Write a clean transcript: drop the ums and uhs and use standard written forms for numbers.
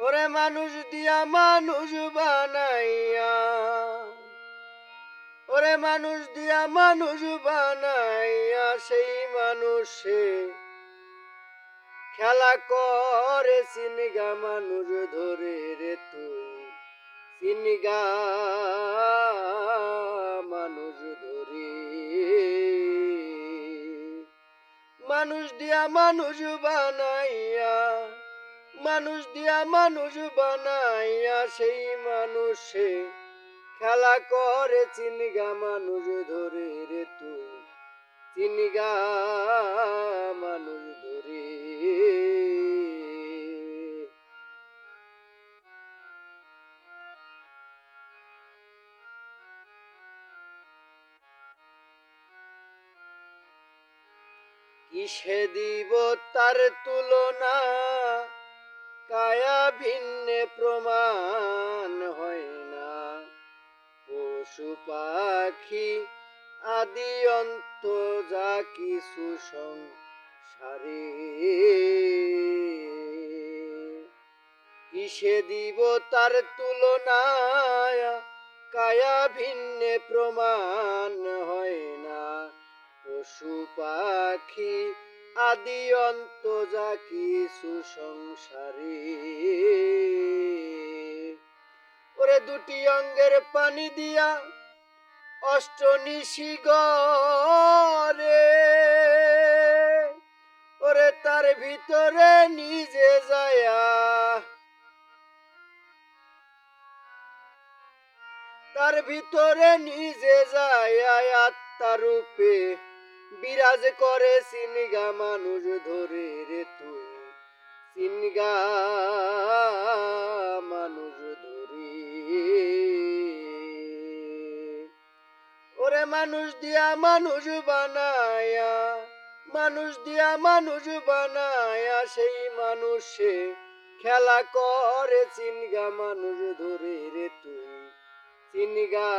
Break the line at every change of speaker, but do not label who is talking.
ওরে মানুষ দিয়া মানুষ বানাইয়া, ওরে মানুষ দিয়া মানুষ বানাইয়া সেই মানুষে খেলা করে চিনিগা মানুষ ধরে রে তুই চিনিগা মানুষ ধরে। মানুষ দিয়া মানুষ বানাইয়া, মানুষ দিয়া মানুষ বানাইয়া সেই মানুষে খেলা করে চিনিগা মানুষ ধরে রে তুই চিনিগা মানুষ ধরে। কিসে দিব তার তুলনা, কায়া ভিন্নে প্রমাণ হয় না। পশু পাখি আদি অন্ত যা কিছু সংসারে, কিসে দিব তার তুলনা, কায়া ভিন্নে প্রমাণ হয় না। পশু পাখি আদি অন্ত যা কিছু সংসারে। ওরে দুটি অঙ্গের পানি দিয়া অষ্টনিশি গরে, ওরে তার ভিতরে নিজে যায়া, তার ভিতরে নিজে যায়া আত্মারূপে বিরাজ করে চিনিগা মানুষ ধরে রে তুই চিনিগা মানুষ ধরে। ওরে মানুষ দিয়া মানুষ বানায়া, মানুষ দিয়া মানুষ বানায়া সেই মানুষে খেলা করে চিনিগা মানুষ ধরে রে তুই চিনিগা